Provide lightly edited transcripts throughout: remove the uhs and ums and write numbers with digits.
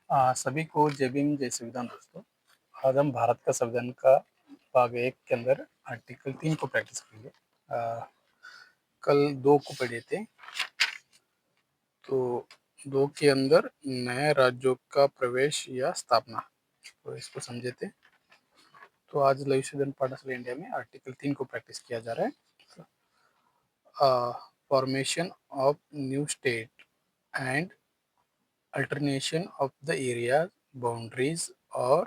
सभी को जय भीम जय संविधान दोस्तों। आज हम भारत का संविधान का भाग 1 के अंदर आर्टिकल 3 को प्रैक्टिस करेंगे। कल 2 को पढ़े थे, तो 2 के अंदर नए राज्यों का प्रवेश या स्थापना, तो इसको समझे थे। तो आज लघु संविधान पाठशाला इंडिया में आर्टिकल 3 को प्रैक्टिस किया जा रहा है। Formation of new state and alternation of the areas, boundaries, or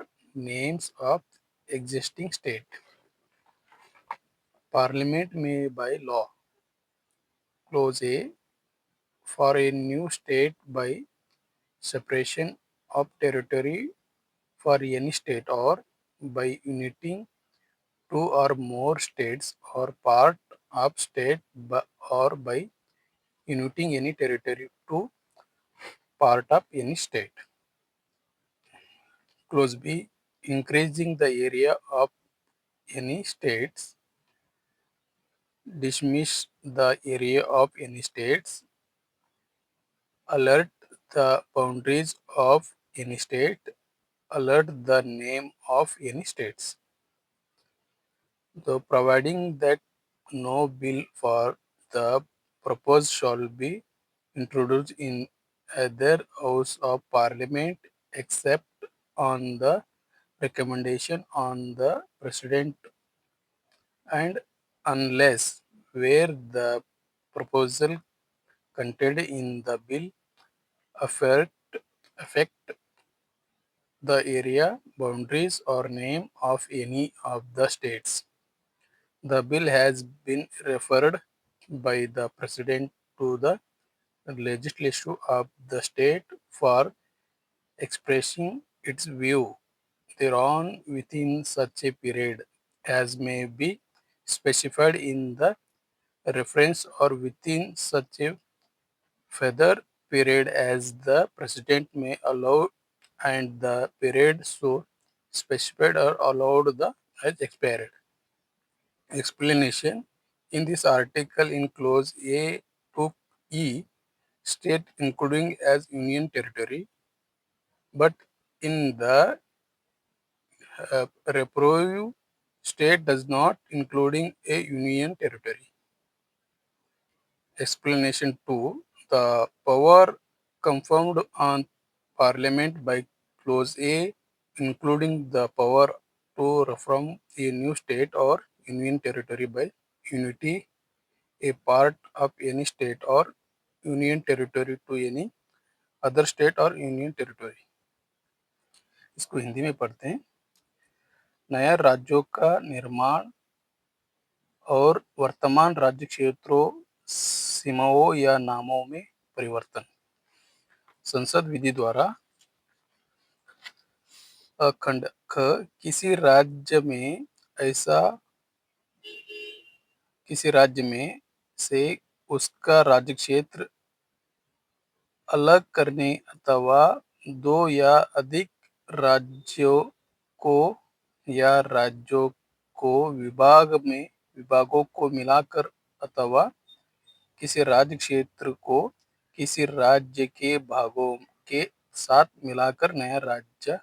names of existing state. Parliament may by law close a for a new state by separation of territory for any state or by uniting two or more states or part of state or by uniting any territory to part of any state. Clause B, increasing the area of any states, dismiss the area of any states, alert the boundaries of any state, alert the name of any states. Though providing that no bill for the proposed shall be introduced in either house of parliament except on the recommendation on the president and unless where the proposal contained in the bill affect, affect the area, boundaries, or name of any of the states. The bill has been referred by the President to the legislature of the state for expressing its view thereon within such a period as may be specified in the reference or within such a further period as the President may allow and the period so specified or allowed the has expired. Explanation: in this article in clause A to E state including as union territory, but in the reprove state does not including a union territory. Explanation 2. The power conferred on Parliament by Clause A, including the power to reform a new state or union territory by unity a part of any state or union territory to any other state or union territory. इसको हिंदी में पढ़ते हैं। नया राज्यों का निर्माण और वर्तमान राज्य क्षेत्रों, सीमाओं या नामों में परिवर्तन। संसद विधि द्वारा खंड ख किसी राज्य में से उसका राज्य क्षेत्र अलग करने अथवा दो या अधिक राज्यों को या राज्यों को विभागों को मिलाकर अथवा किसी राज्य क्षेत्र को किसी राज्य के भागों के साथ मिलाकर नया राज्य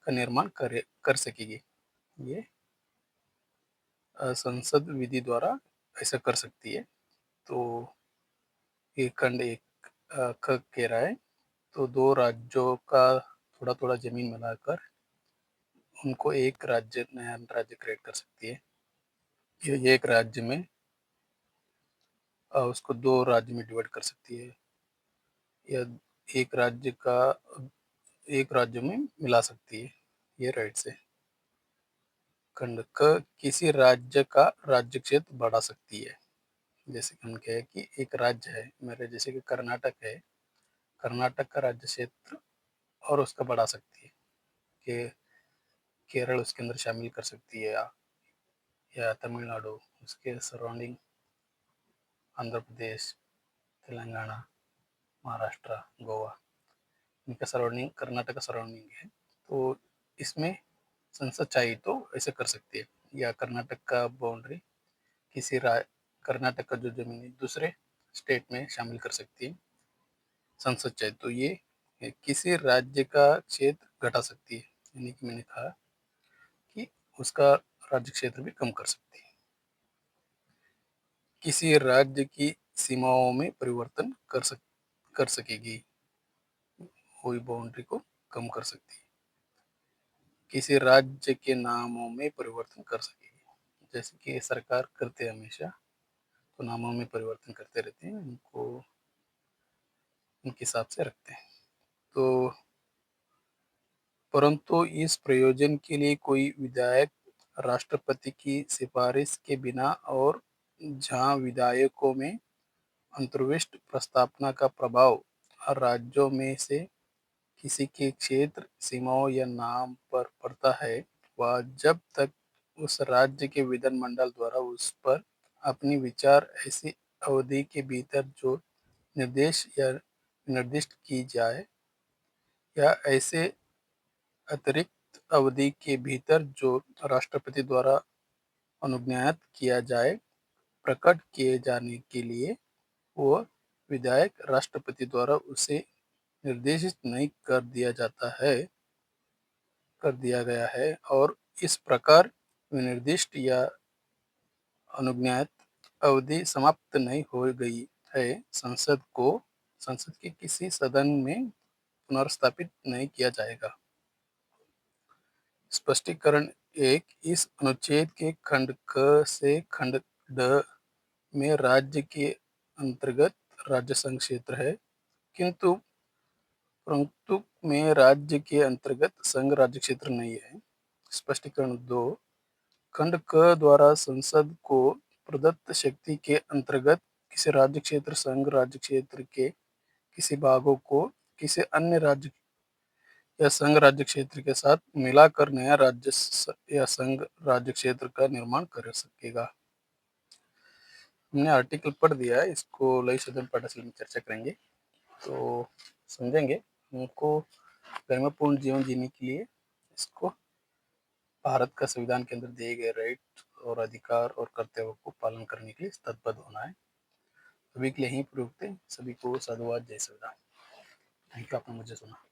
का निर्माण कर सकेगी। ये संसद विधि द्वारा ऐसा कर सकती है। तो ये खंड एक ख कह रहा है, तो दो राज्यों का थोड़ा थोड़ा जमीन मिलाकर उनको एक राज्य नया राज्य क्रिएट कर सकती है। ये एक राज्य में उसको दो राज्य में डिवाइड कर सकती है या एक राज्य में मिला सकती है। ये राइट से। खंड क किसी राज्य का राज्य क्षेत्र बढ़ा सकती है। जैसे हम कहे कि एक राज्य है मेरे, जैसे कि कर्नाटक है, कर्नाटक का राज्य क्षेत्र और उसका बढ़ा सकती है कि केरल उसके अंदर शामिल कर सकती है या तमिलनाडु उसके सराउंडिंग, आंध्र प्रदेश, तेलंगाना, महाराष्ट्र, गोवा, इनका सराउंडिंग कर्नाटक का सराउंडिंग है। तो इसमें संसद चाहिए तो ऐसे कर सकती है, या कर्नाटक का बाउंड्री कर्नाटक का जो जमीन है दूसरे स्टेट में शामिल कर सकती है संसद चाहिए तो। ये किसी राज्य का क्षेत्र घटा सकती है, यानी कि मैंने कहा कि उसका राज्य क्षेत्र भी कम कर सकती है। किसी राज्य की सीमाओं में परिवर्तन कर सकेगी, कोई बाउंड्री को कम कर सकती है। किसी राज्य के नामों में परिवर्तन कर सकेगी, जैसे कि सरकार करते हैं हमेशा, तो नामों में परिवर्तन करते रहते हैं, उनको उनके हिसाब से रखते हैं। तो परंतु इस प्रयोजन के लिए कोई विधायक राष्ट्रपति की सिफारिश के बिना और जहां विधायकों में अंतर्विष्ट प्रस्तावना का प्रभाव राज्यों में से किसी के क्षेत्र, सीमाओं या नाम पर पड़ता है, वह जब तक उस राज्य के विधानमंडल द्वारा उस पर अपनी विचार ऐसी अवधि के भीतर जो निर्देश या निर्दिष्ट की जाए या ऐसे अतिरिक्त अवधि के भीतर जो राष्ट्रपति द्वारा अनुज्ञात किया जाए, प्रकट किए जाने के लिए वह विधायक राष्ट्रपति द्वारा उसे निर्देशित नहीं कर दिया गया है और इस प्रकार विनिर्दिष्ट या अनुज्ञात अवधि समाप्त नहीं हो गई है, संसद के किसी सदन में पुनर्स्थापित नहीं किया जाएगा। स्पष्टीकरण एक, इस अनुच्छेद के खंड क से खंड ड में राज्य के अंतर्गत राज्य संघ क्षेत्र है, किंतु परंतु में राज्य के अंतर्गत संघ राज्य क्षेत्र नहीं है। स्पष्टीकरण दो, खंड क द्वारा संसद को प्रदत्त शक्ति के अंतर्गत किसी राज्य क्षेत्र, संघ राज्य क्षेत्र के किसी भागों को किसी अन्य राज्य या संघ राज्य क्षेत्र के साथ मिलाकर नया राज्य या संघ राज्य क्षेत्र का निर्माण कर सकेगा। हमने आर्टिकल पढ़ दिया है, इसको लई सदन पाठशाला में चर्चा करेंगे तो समझेंगे। हमको गरिमापूर्ण जीवन जीने के लिए इसको भारत का संविधान के अंदर दिए गए राइट और अधिकार और कर्तव्यों को पालन करने के लिए तत्पर होना है। सभी के लिए यही प्रयुक्त है। सभी को साधुवाद, जय संविधान। थैंक यू, आपने मुझे सुना।